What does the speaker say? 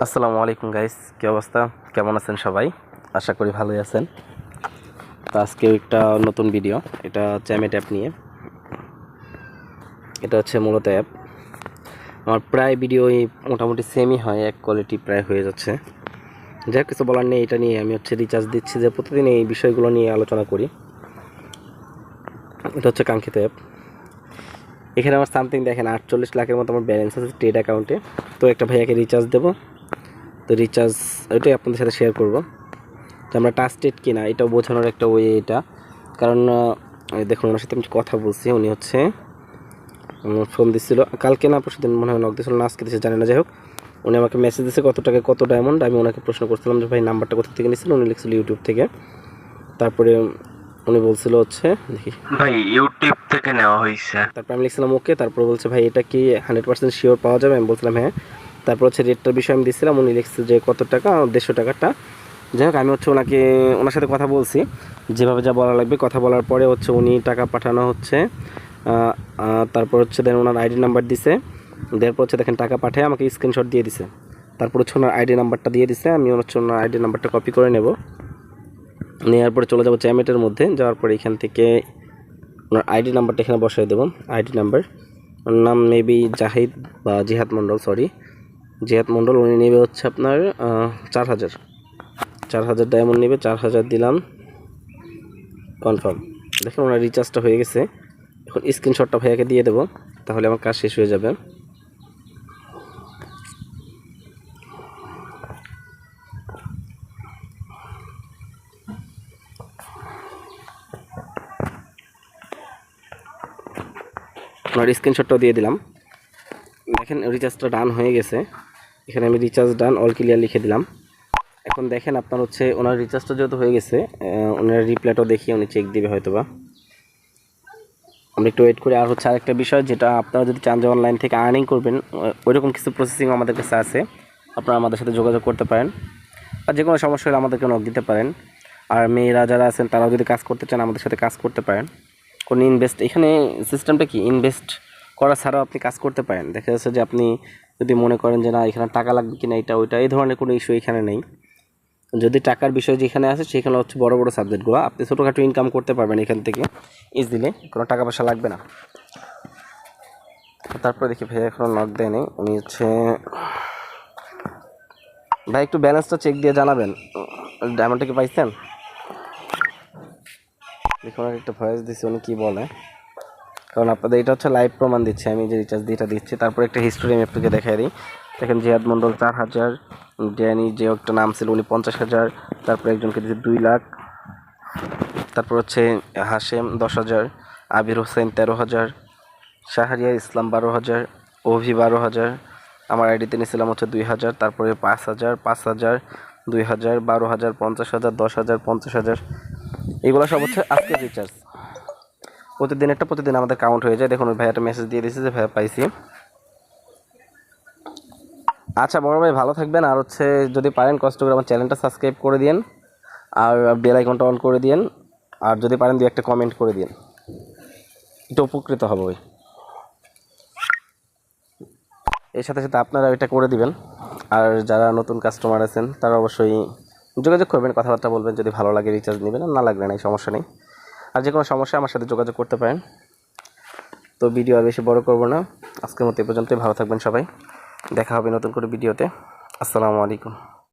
আসসালামু আলাইকুম গাইস, কি অবস্থা? কেমন আছেন সবাই? আশা করি ভালোই আছেন। তো আজকে একটা নতুন ভিডিও, এটা চ্যামেট অ্যাপ নিয়ে। এটা হচ্ছে মূলত অ্যাপ। আমার প্রায় ভিডিওই মোটামুটি সেমই হয়, এক কোয়ালিটি প্রায় হয়ে যাচ্ছে। যা কিছু বলার নেই, এটা নিয়ে আমি রিচার্জ দিচ্ছি যে প্রতিদিন এই বিষয়গুলো নিয়ে আলোচনা করি। এটা হচ্ছে কাঙ্ক্ষিত অ্যাপ। এখানে আমার সামথিং দেখেন 48 লাখের মতো আমার ব্যালেন্স আছে ট্রেড অ্যাকাউন্টে। তো একটা ভাইয়াকে রিচার্জ দেবো, তো রিচার্জ ওইটাই আপনাদের সাথে শেয়ার করবো। তো আমরা টাস্টেড কিনা এটাও বোঝানোর একটা ওয়ে এটা। কারণ দেখুন, ওনার সাথে আমি কথা বলছি, উনি হচ্ছে ফোন দিচ্ছিল কালকে না পরশু দিন মনে হয়, নক দিয়েছিল না আজকে দিয়েছে জানি না। যাই হোক, উনি আমাকে মেসেজ দিয়েছে কত টাকা কত ডায়মন্ড। আমি ওনাকে প্রশ্ন করছিলাম যে ভাই নাম্বারটা কোথা থেকে নিয়েছিল, উনি লিখছিল ইউটিউব থেকে। তারপরে উনি বলছিল হচ্ছে দেখি ভাই ইউটিউব থেকে নেওয়া হয়েছে। তারপর আমি লিখছিলাম ওকে। তারপর বলছে ভাই এটা কি 100% শিওর পাওয়া যাবে? আমি বলছিলাম হ্যাঁ। তারপর হচ্ছে রেটটার বিষয়ে আমি দিচ্ছিলাম, উনি লিখছে যে কত টাকা, 150 টাকাটা। যাই হোক, আমি ওনার সাথে কথা বলছি, যেভাবে যা বলা লাগবে কথা বলার পরে হচ্ছে উনি টাকা পাঠানো হচ্ছে। তারপর হচ্ছে দেন ওনার আইডি নাম্বার দিছে, দেওয়ার পর হচ্ছে দেখেন টাকা পাঠিয়ে আমাকে স্ক্রিনশট দিয়ে দিছে। তারপর হচ্ছে ওনার আইডি নাম্বারটা দিয়ে দিছে, আমি হচ্ছে ওনার আইডি নাম্বারটা কপি করে নেব, নেওয়ার পরে চলে যাবো চ্যামেটের মধ্যে। যাওয়ার পরে এখান থেকে ওনার আইডি নাম্বারটা এখানে বসাই দেবো। আইডি নাম্বার, ওনার নাম মেবি জাহিদ বা জিহাদ মণ্ডল, সরি জিহাদ মণ্ডল। উনি নেবে হচ্ছে আপনার 4000 ডায়মন্ড নেবে। 4000 দিলাম, কনফার্ম। দেখুন ওনার রিচার্জটা হয়ে গেছে। এখন স্ক্রিনশটটা ভাইয়াকে দিয়ে দেবো, তাহলে আমার কাজ শেষ হয়ে যাবে। ওনার স্ক্রিনশটটাও দিয়ে দিলাম। দেখেন রিচার্জটা ডান হয়ে গেছে। এখানে আমি রিচার্জ ডান অল ক্লিয়ার লিখে দিলাম। এখন দেখেন আপনার হচ্ছে ওনার রিচার্জটা যেহেতু হয়ে গেছে, ওনার রিপ্লাইটাও দেখি উনি চেক দিবে হয়তোবা। আমরা একটু ওয়েট করি। আর হচ্ছে আরেকটা বিষয়, যেটা আপনারা যদি চান যে অনলাইন থেকে আর্নিং করবেন, ওইরকম কিছু প্রসেসিং আমাদের কাছে আছে, আপনারা আমাদের সাথে যোগাযোগ করতে পারেন। আর যে কোনো সমস্যা হলে আমাদেরকে নক দিতে পারেন। আর মেয়েরা যারা আছেন তারাও যদি কাজ করতে চান আমাদের সাথে কাজ করতে পারেন। কোনো ইনভেস্ট, এখানে সিস্টেমটা কি, ইনভেস্ট করা ছাড়াও আপনি কাজ করতে পারেন। দেখা যাচ্ছে যে আপনি যদি মনে করেন যে না এখানে টাকা লাগবে কিনা এটা ওইটা, এই ধরনের কোনো ইস্যু এখানে নেই। যদি টাকার বিষয় যেখানে আছে সেখানে হচ্ছে বড় বড় সাবজেক্টগুলো, আপনি ছোটোখাটো ইনকাম করতে পারবেন এখান থেকে ইজিলি, কোনো টাকা পয়সা লাগবে না। তারপরে দেখি ভাইয়া এখনও নক দেয়নি, উনি হচ্ছে ভাই একটু ব্যালেন্সটা চেক দিয়ে জানাবেন, ডায়মন্ডটা কি পাইছেন? দেখুন একটা ভয়েস দিচ্ছে, উনি কী বলে, কারণ আপনাদের এটা হচ্ছে লাইভ প্রমাণ দিচ্ছে আমি যে রিচার্জ দিয়ে এটা দিচ্ছি। তারপর একটা হিস্টোরি আমি আপনাকে দেখাই দিই। দেখেন জিহাদ মণ্ডল 4000, ড্যানি যে একটা নাম ছিল উনি 50,000, তারপর একজনকে দিচ্ছে 2 লাখ, তারপর হচ্ছে হাশেম 10,000, আবির হোসেন 13,000, শাহরিয়া ইসলাম 12,000, অভি 12,000, আমার আইডিতে নিয়েছিলাম হচ্ছে 2,000, তারপরে 5,000, 5,000, 2,000, 12,000, 50,000, 10,000, 50,000, এগুলো সব হচ্ছে আজকের রিচার্জ। প্রতিদিন আমাদের কাউন্ট হয়ে যায়। দেখুন ওই ভাইয়াটা মেসেজ দিয়ে দিয়েছে যে ভাইয়া পাইছি। আচ্ছা বড় ভাই ভালো থাকবেন। আর হচ্ছে যদি পারেন কষ্ট করে আমার চ্যানেলটা সাবস্ক্রাইব করে দিন, আর বেল আইকনটা অন করে দিন, আর যদি পারেন একটা কমেন্ট করে দিন, একটু উপকৃত হবে ওই। এর সাথে সাথে আপনারা এটা করে দিবেন। আর যারা নতুন কাস্টমার আছেন তারা অবশ্যই যোগাযোগ করবেন, কথাবার্তা বলবেন, যদি ভালো লাগে রিচার্জ নেবেন, না লাগলে নাই, সমস্যা নেই। আর যে কোনো সমস্যা আমার সাথে যোগাযোগ করতে পারেন। তো ভিডিও আর বেশি বড় করব না, আজকের মতো এ পর্যন্তই। ভালো থাকবেন সবাই, দেখা হবে নতুন করে ভিডিওতে। আসসালামু আলাইকুম।